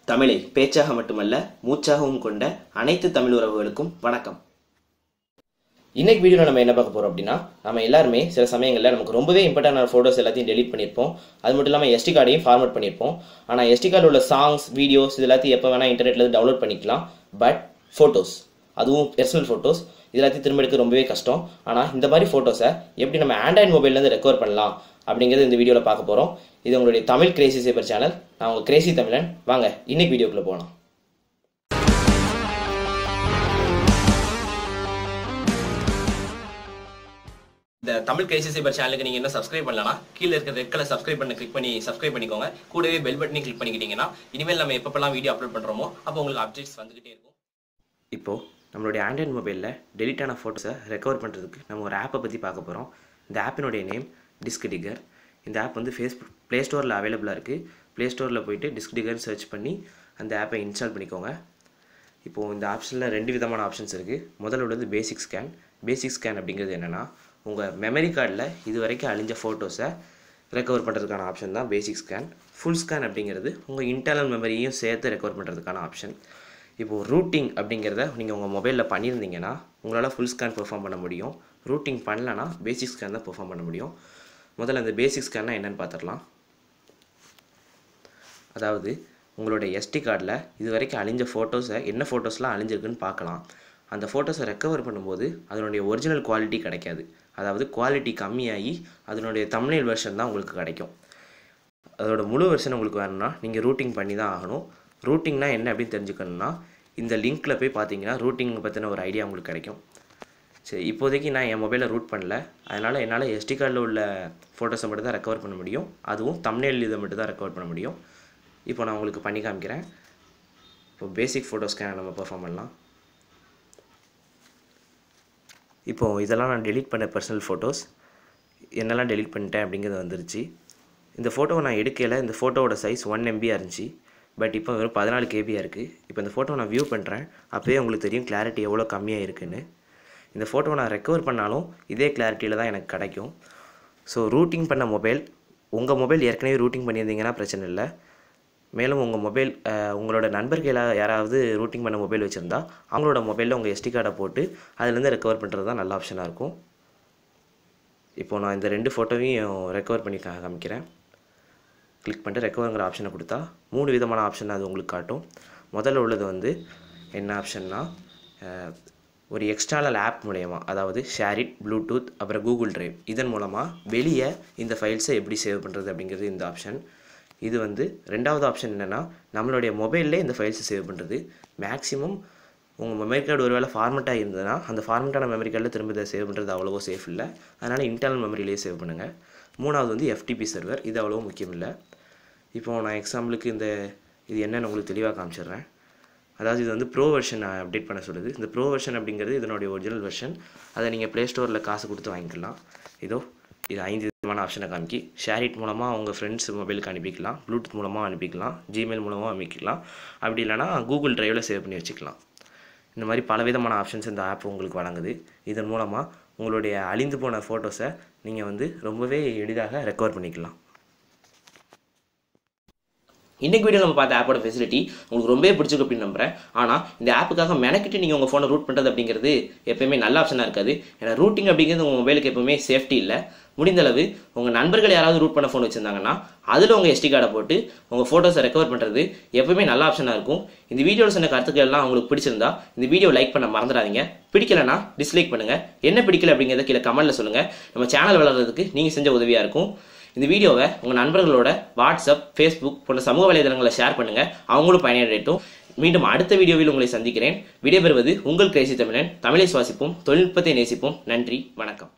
தமிழை பேச்சாக மட்டுமல்ல மூச்சாகவும் கொண்ட அனைத்து தமிழ் உறவுகளுக்கும் வணக்கம். இன்னைக்கு வீடியோவில் நம்ம என்ன பார்க்க போறோம் அப்படின்னா, நம்ம எல்லாருமே சில சமயங்களில் நமக்கு ரொம்பவே இம்பார்ட்டன்டான ஃபோட்டோஸ் எல்லாத்தையும் டெலிட் பண்ணியிருப்போம். அது மட்டும் இல்லாமல் எஸ்டி கார்டையும் ஃபார்மேட் பண்ணியிருப்போம். ஆனால் எஸ்டி கார்டில் உள்ள சாங்ஸ், வீடியோஸ் இது எல்லாத்தையும் எப்போ வேணால் இன்டர்நெட்ல டவுன்லோட் பண்ணிக்கலாம். பட் ஃபோட்டோஸ், அதுவும் பர்சனல் ஃபோட்டோஸ், இது எல்லாத்தையும் திரும்ப எடுக்க ரொம்பவே கஷ்டம். ஆனால் இந்த மாதிரி ஃபோட்டோஸை எப்படி நம்ம ஆண்ட்ராய்டு மொபைல்லேருந்து ரெக்கவர் பண்ணலாம் அப்படிங்கிறது இந்த வீடியோவில் பார்க்க போகிறோம். இது உங்களுடைய தமிழ் கிரேசி சேவர் சேனல். நான் உங்கள் கிரேசி தமிழன். வாங்க இன்னைக்கு வீடியோக்குள்ளே போகலாம். இந்த தமிழ் கிரேசி சேவர் சேனலுக்கு நீங்கள் என்ன சப்ஸ்கிரைப் பண்ணலாம், கீழே இருக்கிற ரெட் கலர் சப்ஸ்கிரைப் பண்ண கிளிக் பண்ணி சப்ஸ்கிரைப் பண்ணிக்கோங்க. கூடவே பெல் பட்டனையும் கிளிக் பண்ணிக்கிட்டீங்கன்னா இனிமேல் நம்ம எப்பப்பெல்லாம் வீடியோ அப்லோட் பண்ணுறோமோ அப்போ உங்களுக்கு அப்டேட்ஸ் வந்துகிட்டே இருக்கும். இப்போது நம்மளுடைய ஆண்ட்ராய்டு மொபைலில் டெலிட் ஆன ஃபோட்டோஸை ரெக்கவர் பண்ணுறதுக்கு நம்ம ஒரு ஆப்பை பற்றி பார்க்க போகிறோம். இந்த ஆப்பினுடைய நேம் டிஸ்க் டிகர். இந்த ஆப் வந்து ப்ளே ஸ்டோரில் அவைலபிளாக இருக்குது. ப்ளே ஸ்டோரில் போய்ட்டு டிஸ்க் டிகர் சர்ச் பண்ணி அந்த ஆப்பை இன்ஸ்டால் பண்ணிக்கோங்க. இப்போது இந்த ஆப்ஷனில் 2 விதமான ஆப்ஷன்ஸ் இருக்குது. முதல்ல உள்ளது பேசிக் ஸ்கேன். பேசிக் ஸ்கேன் அப்படிங்கிறது என்னென்னா, உங்கள் மெமரி கார்டில் இது வரைக்கும் அழிஞ்ச ஃபோட்டோஸை ரெக்கவர் பண்ணுறதுக்கான ஆப்ஷன் தான் பேசிக் ஸ்கேன். ஃபுல் ஸ்கேன் அப்படிங்கிறது உங்கள் இன்டர்னல் மெமரியையும் சேர்த்து ரெக்கவர் பண்ணுறதுக்கான ஆப்ஷன். இப்போது ரூட்டிங் அப்படிங்கிறத நீங்கள் உங்கள் மொபைலில் பண்ணியிருந்தீங்கன்னா உங்களால் ஃபுல் ஸ்கேன் பெர்ஃபார்ம் பண்ண முடியும். ரூட்டிங் பண்ணலன்னா பேசிக் ஸ்கேன் தான் பெர்ஃபார்ம் பண்ண முடியும். முதல்ல அந்த பேசிக் ஸ்கேன்னா என்னென்னு பார்த்துடலாம். அதாவது உங்களோட எஸ்டி கார்டில் இது வரைக்கும் அழிஞ்ச ஃபோட்டோஸை என்ன ஃபோட்டோஸ்லாம் அழிஞ்சிருக்குன்னு பார்க்கலாம். அந்த ஃபோட்டோஸை ரெக்கவர் பண்ணும்போது அதனுடைய ஒரிஜினல் குவாலிட்டி கிடைக்காது. அதாவது குவாலிட்டி கம்மியாகி அதனுடைய தம்ப்நெயில் வெர்ஷன் தான் உங்களுக்கு கிடைக்கும். அதோட முழு வெர்ஷன் உங்களுக்கு வேணும்னா நீங்கள் ரூட்டிங் பண்ணி தான் ஆகணும். ரூட்டிங்னா என்ன அப்படின்னு தெரிஞ்சுக்கணுன்னா இந்த லிங்க்கில் போய் பார்த்தீங்கன்னா ரூட்டிங் பற்றின ஒரு ஐடியா உங்களுக்கு கிடைக்கும். சரி, இப்போதைக்கு நான் என் மொபைலில் ரூட் பண்ணல, அதனால் என்னால் எஸ்டி கார்டில் உள்ள ஃபோட்டோஸை மட்டும் தான் ரெக்கவர் பண்ண முடியும். அதுவும் தம்ப்நெயில் இதை மட்டும் தான் ரெக்கவர் பண்ண முடியும். இப்போ நான் உங்களுக்கு பண்ணி காமிக்கிறேன். இப்போ பேசிக் ஃபோட்டோ ஸ்கேனை நம்ம பெர்ஃபார்ம் பண்ணலாம். இப்போது இதெல்லாம் நான் டெலிட் பண்ண பர்சனல் ஃபோட்டோஸ், என்னெல்லாம் டெலிட் பண்ணிட்டேன் அப்படிங்கிறது வந்துருச்சு. இந்த ஃபோட்டோவை நான் எடுக்கையில் இந்த ஃபோட்டோவோட சைஸ் 1 MB இருந்துச்சு. பட் இப்போ வெறும் 14 KB இருக்குது. இப்போ இந்த ஃபோட்டோவை நான் வியூ பண்ணுறேன். அப்போயே உங்களுக்கு தெரியும் கிளாரிட்டி எவ்வளோ கம்மியாக இருக்குதுன்னு. இந்த ஃபோட்டோவை நான் ரெக்கவர் பண்ணாலும் இதே கிளாரிட்டியில் தான் எனக்கு கிடைக்கும். ஸோ ரூட்டிங் பண்ண மொபைல், உங்கள் மொபைல் ஏற்கனவே ரூட்டிங் பண்ணியிருந்தீங்கன்னா பிரச்சனை இல்லை. மேலும் உங்கள் மொபைல் உங்களோட நண்பர்கள் யாராவது ரூட்டிங் பண்ண மொபைல் வச்சுருந்தா அவங்களோட மொபைலில் உங்கள் எஸ்டி கார்டை போட்டு அதுலேருந்து ரெக்கவர் பண்ணுறது தான் நல்ல ஆப்ஷனாக இருக்கும். இப்போது நான் இந்த 2 ஃபோட்டோவையும் ரெக்கவர் பண்ணி காமிக்கிறேன். கிளிக் பண்ணிட்டு ரெக்கவருங்கிற ஆப்ஷனை கொடுத்தா 3 விதமான ஆப்ஷன் அது உங்களுக்கு காட்டும். முதல்ல உள்ளது வந்து என்ன ஆப்ஷன்னா, ஒரு எக்ஸ்டர்னல் ஆப் மூலயமா, அதாவது ஷேரிட், ப்ளூடூத், அப்புறம் கூகுள் டிரைவ், இதன் மூலமாக வெளியே இந்த ஃபைல்ஸை எப்படி சேவ் பண்ணுறது அப்படிங்கிறது இந்த ஆப்ஷன். இது வந்து 2வது ஆப்ஷன் என்னென்னா, நம்மளுடைய மொபைல்லே இந்த ஃபைல்ஸை சேவ் பண்ணுறது. மேக்ஸிமம் உங்கள் மெமரி கார்டு ஒரு வேளை ஃபார்மெட்டாக இருந்ததுன்னா அந்த ஃபார்மெட்டான மெமரி கார்டில் திரும்ப இதை சேவ் பண்ணுறது அவ்வளோவோ சேஃப் இல்லை. அதனால் இன்டர்னல் மெமரியிலே சேவ் பண்ணுங்கள். 3வது வந்து FTP சர்வர். இது அவ்வளோ முக்கியம் இல்லை. இப்போது நான் எக்ஸாம்பிளுக்கு இது என்னென்னு உங்களுக்கு தெளிவாக காமிச்சிடுறேன். அதாவது இது வந்து ப்ரோ வெர்ஷன் அப்டேட் பண்ண சொல்லுது. இந்த ப்ரோ வெர்ஷன் அப்படிங்கிறது இதனுடைய ஒரிஜினல் வெர்ஷன். அதை நீங்கள் ப்ளே ஸ்டோரில் காசு கொடுத்து வாங்கிக்கலாம். இது 5 விதமான ஆப்ஷனை காமிக்கி. ஷேரிட் மூலமாக உங்கள் ஃப்ரெண்ட்ஸ் மொபைலுக்கு அனுப்பிக்கலாம், ப்ளூடூத் மூலமாக அனுப்பிக்கலாம், ஜிமெயில் மூலமாக அனுப்பிக்கலாம், அப்படி இல்லைனா கூகுள் டிரைவில் சேவ் பண்ணி வச்சுக்கலாம். இந்த மாதிரி பலவிதமான ஆப்ஷன்ஸ் இந்த ஆப் உங்களுக்கு வழங்குது. இதன் மூலமாக உங்களுடைய அழிந்து போன ஃபோட்டோஸை நீங்கள் வந்து ரொம்பவே எளிதாக ரெக்கவர் பண்ணிக்கலாம். இன்னைக்கு வீடியோ நம்ம பார்த்த ஆப்போட ஃபெசிலிட்டி உங்களுக்கு ரொம்பவே பிடிச்சிருக்கு அப்படின்னு நம்புறேன். ஆனால் இந்த ஆப்புக்காக மெனக்கிட்டு நீங்கள் உங்கள் ஃபோனை ரூட் பண்ணுறது அப்படிங்கிறது எப்பயுமே நல்ல ஆப்ஷனாக இருக்காது. ஏன்னா ரூட்டிங் அப்படிங்கிறது உங்கள் மொபைலுக்கு எப்பவுமே சேஃப்டி இல்லை. முடிந்தளவு உங்கள் நண்பர்கள் யாராவது ரூட் பண்ண ஃபோன் வச்சுருந்தாங்கன்னா அதில் உங்கள் எஸ்டி கார்டை போட்டு உங்கள் ஃபோட்டோஸை ரெக்கவர் பண்ணுறது எப்பவுமே நல்ல ஆப்ஷனாக இருக்கும். இந்த வீடியோவில் சொன்ன கருத்துக்கள் எல்லாம் உங்களுக்கு பிடிச்சிருந்தா இந்த வீடியோ லைக் பண்ண மறந்துடாதீங்க. பிடிக்கலன்னா டிஸ்லைக் பண்ணுங்கள். என்ன பிடிக்கல அப்படிங்கிறத கீழே கமெண்ட்டில் சொல்லுங்கள். நம்ம சேனல் வளர்கிறதுக்கு நீங்கள் செஞ்ச உதவியாக இருக்கும். இந்த வீடியோவை உங்கள் நண்பர்களோட வாட்ஸ்அப், ஃபேஸ்புக் போன்ற சமூக வலைதளங்களை ஷேர் பண்ணுங்கள். அவங்களும் பயனடையட்டும். மீண்டும் அடுத்த வீடியோவில் உங்களை சந்திக்கிறேன். விடைபெறுவது உங்கள் கிரேசி தமிழன். தமிழை சுவாசிப்போம், தொழில்நுட்பத்தை நேசிப்போம். நன்றி, வணக்கம்.